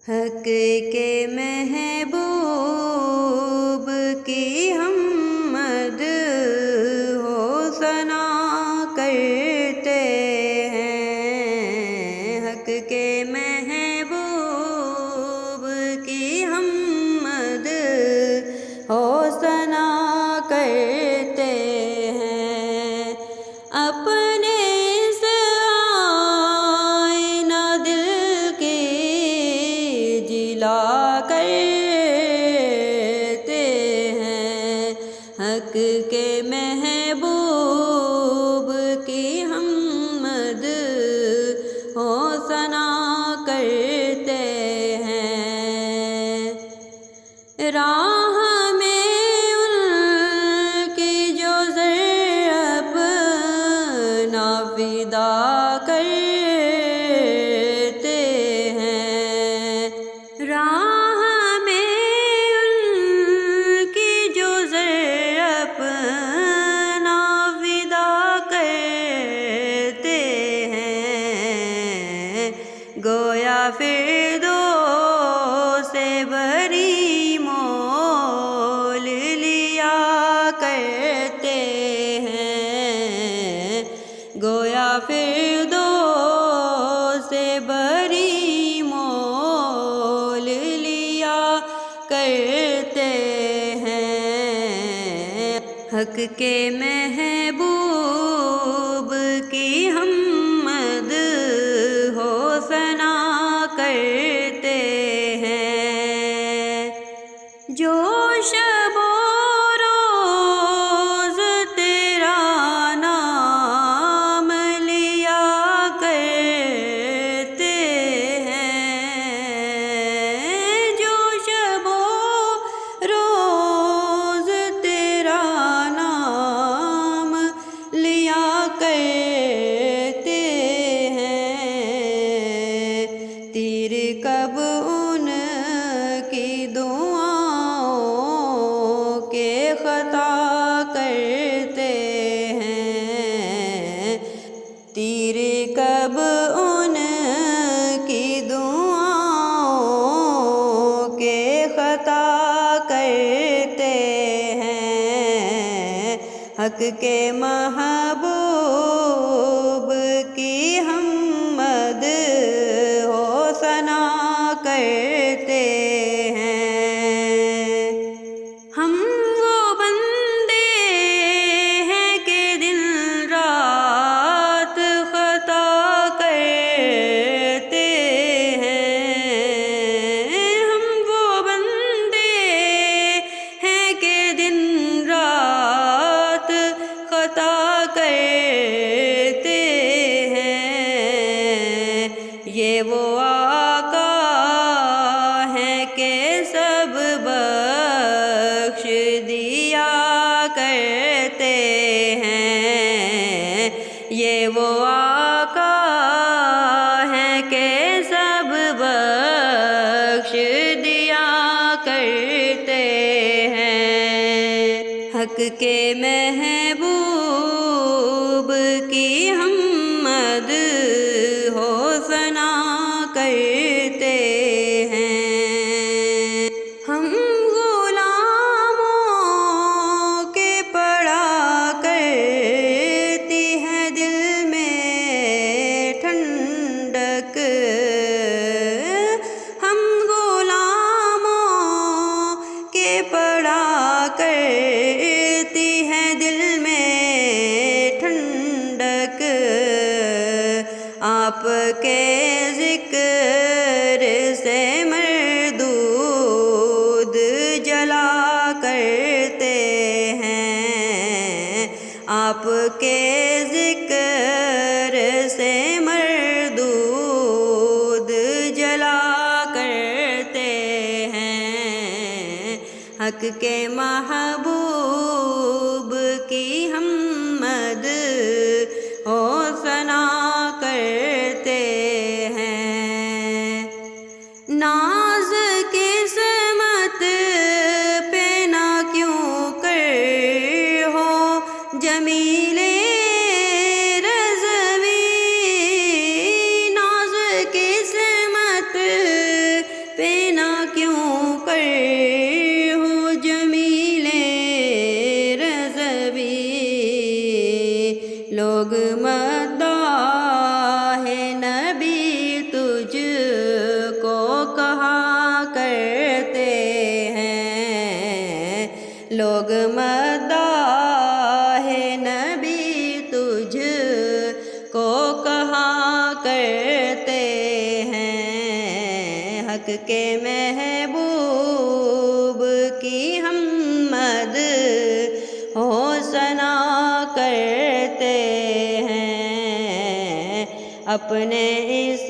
حق کے محبوب کی ہم مد ہو ثنا کرتے ہیں، حق کے محبوب کی ہم مد ہو ثنا کرتے ہیں، اپنے کرتے ہیں، حق کے محبوب کی ہم مد ہو ثنا کرتے ہیں، راہ میں ان کی جو زر اپنا فدا کرتے ہیں، راہ میں ان کی جو زر اپنا فدا کرتے ہیں، گویا فردوس سے بری مول لیا کرتے ہیں، گویا فردوس سے بری مول لیا کرتے ہیں، حق کے محبوب کی ہم مد ہو ثنا کرتے ہیں، جو شب و روز تیرا نام لیا کرتے ہیں، جو شب و روز تیرا نام لیا کرتے ہیں، تیر کب ان کی دعاؤں کے خطا کرتے ہیں، تیر کب ان کی دعاؤں کے خطا کرتے ہیں، حق کے محبوب کی ہم مد ہو ثنا کرتے ہیں، ہم وہ بندے ہیں کہ دن رات خطا کرتے ہیں، ہم وہ بندے ہیں کہ دن رات خطا کرتے ہیں، یہ وہ آقا ہیں کہ سب بخش دیا کرتے ہیں، یہ وہ آقا ہیں کہ سب بخش دیا کرتے ہیں، حق کے محبوب کی ہم مد ہو ثنا کرتے ہیں، ہم غلاموں کے پڑا کرتی ہے دل میں ٹھنڈک، ہم غلاموں کے پڑا کرتی ہے دل میں ٹھنڈک، آپ کے ذکر سے مردود جلا کرتے ہیں، آپ کے ذکر سے مردود جلا کرتے ہیں، حق کے محبوب کی ہم مد ہو ثنا کرتے ہیں، ناز قسمت پہ نہ کیوں کر ہو جمیل رضوی، ناز قسمت پہ کرتے ہیں، حق کے محبوب کی ہم مدح و ثنا کرتے ہیں، اپنے اس